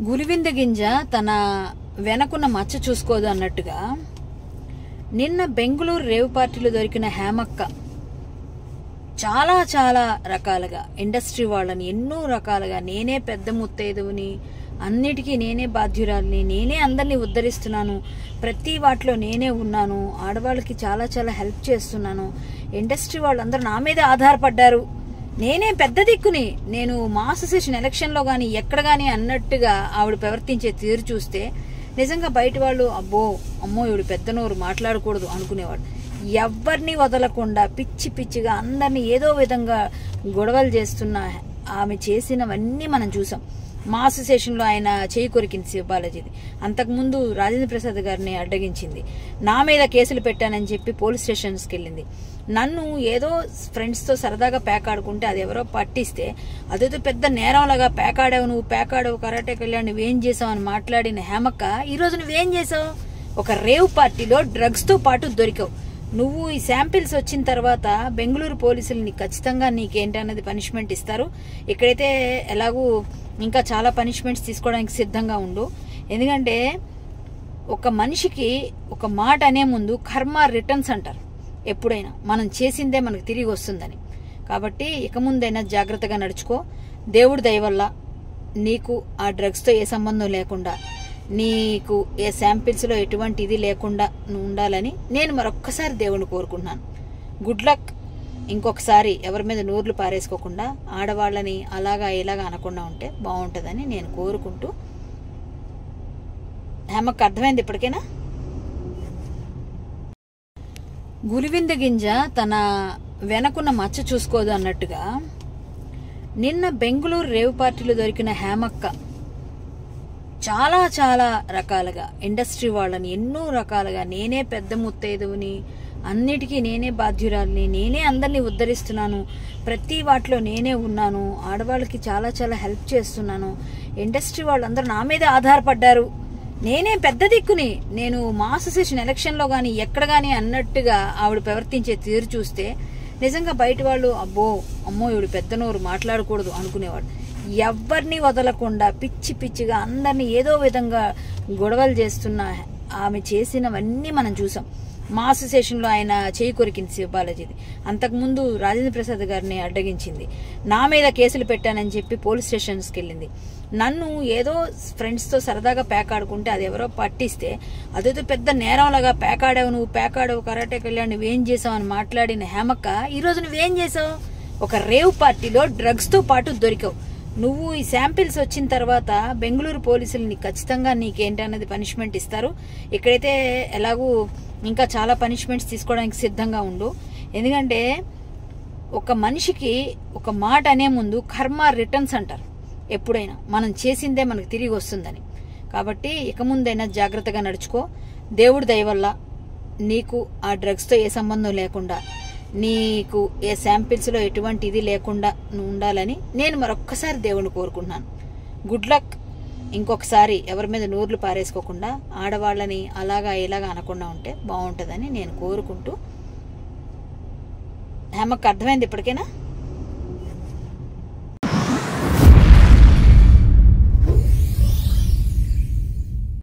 గులివింద గింజ తన వెనకున్న మచ్చ చూసుకోదు అన్నట్టుగా నిన్న బెంగళూరు రేవ్ పార్టీలో దొరికిన హేమక్క చాలా చాలా రకాలుగా ఇండస్ట్రీ వాళ్ళని ఎన్నో రకాలుగా నేనే పెద్ద ముత్తైదువుని, అన్నిటికీ నేనే బాధ్యురాలిని, నేనే అందరినీ ఉద్ధరిస్తున్నాను, ప్రతి వాటిలో నేనే ఉన్నాను, ఆడవాళ్ళకి చాలా చాలా హెల్ప్ చేస్తున్నాను, ఇండస్ట్రీ వాళ్ళందరూ నా మీద ఆధారపడ్డారు, నేనే పెద్ద దిక్కుని, నేను మా అసోసియేషన్ ఎలక్షన్లో కానీ ఎక్కడ కానీ అన్నట్టుగా ఆవిడ ప్రవర్తించే తీరు చూస్తే నిజంగా బయట వాళ్ళు అబ్బో అమ్మో ఈవిడ పెద్ద నోరు మాట్లాడకూడదు అనుకునేవాడు. ఎవరిని వదలకుండా పిచ్చి పిచ్చిగా అందరినీ ఏదో విధంగా గొడవలు చేస్తున్న ఆమె చేసినవన్నీ మనం చూసాం. మా అసోసియేషన్లో ఆయన చేయి కొరికింది శివబాలాజీది, అంతకుముందు రాజేంద్ర ప్రసాద్ గారిని అడ్డగించింది, నా మీద కేసులు పెట్టానని చెప్పి పోలీస్ స్టేషన్స్కి వెళ్ళింది, నన్ను ఏదో ఫ్రెండ్స్తో సరదాగా పేకాడుకుంటే అది ఎవరో పట్టిస్తే అదేదో పెద్ద నేరంలాగా పేకాడావు, నువ్వు పేకాడావు, కరాటేకి వెళ్ళావు, నువ్వేం చేసావు అని మాట్లాడిన హేమక్క ఈరోజు నువ్వేం చేసావు? ఒక రేవ్ పార్టీలో డ్రగ్స్తో పాటు దొరికావు. నువ్వు ఈ శాంపిల్స్ వచ్చిన తర్వాత బెంగళూరు పోలీసులు నీకు ఖచ్చితంగా నీకేంటన్నది పనిష్మెంట్ ఇస్తారు. ఇక్కడైతే ఎలాగూ ఇంకా చాలా పనిష్మెంట్స్ తీసుకోవడానికి సిద్ధంగా ఉండు. ఎందుకంటే ఒక మనిషికి ఒక మాట అనే ముందు కర్మ రిటర్న్స్ అంటారు. ఎప్పుడైనా మనం చేసిందే మనకు తిరిగి వస్తుందని. కాబట్టి ఇక ముందైనా జాగ్రత్తగా నడుచుకో. దేవుడి దయ వల్ల నీకు ఆ డ్రగ్స్తో ఏ సంబంధం లేకుండా, నీకు ఏ శాంపిల్స్లో ఎటువంటి ఇది లేకుండా నువ్వు ఉండాలని నేను మరొక్కసారి దేవుడిని కోరుకుంటున్నాను. Good luck. ఇంకొకసారి ఎవరి మీద నోర్లు పారేసుకోకుండా ఆడవాళ్ళని అలాగా ఇలాగా అనకుండా ఉంటే బాగుంటుందని నేను కోరుకుంటూ, హేమకు అర్థమైంది ఇప్పటికైనా? గులివింద గింజ తన వెనకున్న మచ్చ చూసుకోదు అన్నట్టుగా నిన్న బెంగళూరు రేవ్ పార్టీలో దొరికిన హేమక్క చాలా చాలా రకాలుగా ఇండస్ట్రీ వాళ్ళని ఎన్నో రకాలుగా నేనే పెద్ద ముత్తైదువుని, అన్నిటికీ నేనే బాధ్యురాలిని, నేనే అందరినీ ఉద్ధరిస్తున్నాను, ప్రతి వాటిలో నేనే ఉన్నాను, ఆడవాళ్ళకి చాలా చాలా హెల్ప్ చేస్తున్నాను, ఇండస్ట్రీ వాళ్ళందరూ నా మీద ఆధారపడ్డారు, నేనే పెద్ద దిక్కుని, నేను మా అసోసియేషన్ ఎలక్షన్లో కానీ ఎక్కడ కానీ అన్నట్టుగా ఆవిడ ప్రవర్తించే తీరు చూస్తే నిజంగా బయట వాళ్ళు అబ్బో అమ్మో ఈవిడ పెద్ద నోరు మాట్లాడకూడదు అనుకునేవాడు. ఎవరిని వదలకుండా పిచ్చి పిచ్చిగా అందరినీ ఏదో విధంగా గొడవలు చేస్తున్న ఆమె చేసినవన్నీ మనం చూసాం. మా అసోసియేషన్లో ఆయన చేయి కొరికింది శివబాలాజీది, అంతకుముందు రాజేంద్ర ప్రసాద్ గారిని అడ్డగించింది, నా మీద కేసులు పెట్టానని చెప్పి పోలీస్ స్టేషన్స్కి వెళ్ళింది, నన్ను ఏదో ఫ్రెండ్స్తో సరదాగా పేకాడుకుంటే అది ఎవరో పట్టిస్తే అదేదో పెద్ద నేరంలాగా పేకాడావు, నువ్వు పేకాడావు, కరాటేకి వెళ్ళావు, నువ్వేం చేసావు అని మాట్లాడిన హేమక్క ఈరోజు నువ్వేం చేసావు? ఒక రేవ్ పార్టీలో డ్రగ్స్తో పాటు దొరికావు. నువ్వు ఈ శాంపిల్స్ వచ్చిన తర్వాత బెంగళూరు పోలీసులు నీకు ఖచ్చితంగా నీకేంటన్నది పనిష్మెంట్ ఇస్తారు. ఇక్కడైతే ఎలాగూ ఇంకా చాలా పనిష్మెంట్స్ తీసుకోవడానికి సిద్ధంగా ఉండు. ఎందుకంటే ఒక మనిషికి ఒక మాట అనే ముందు కర్మ రిటర్న్స్ అంటారు. ఎప్పుడైనా మనం చేసిందే మనకు తిరిగి వస్తుందని. కాబట్టి ఇక ముందైనా జాగ్రత్తగా నడుచుకో. దేవుడి దయ వల్ల నీకు ఆ డ్రగ్స్తో ఏ సంబంధం లేకుండా, నీకు ఏ శాంపిల్స్లో ఎటువంటి ఇది లేకుండా నువ్వు ఉండాలని నేను మరొక్కసారి దేవుడిని కోరుకుంటున్నాను. Good luck. ఇంకొకసారి ఎవరి మీద నోర్లు పారేసుకోకుండా ఆడవాళ్ళని అలాగా ఇలాగా అనకుండా ఉంటే బాగుంటుందని నేను కోరుకుంటూ, హేమకు అర్థమైంది ఇప్పటికైనా?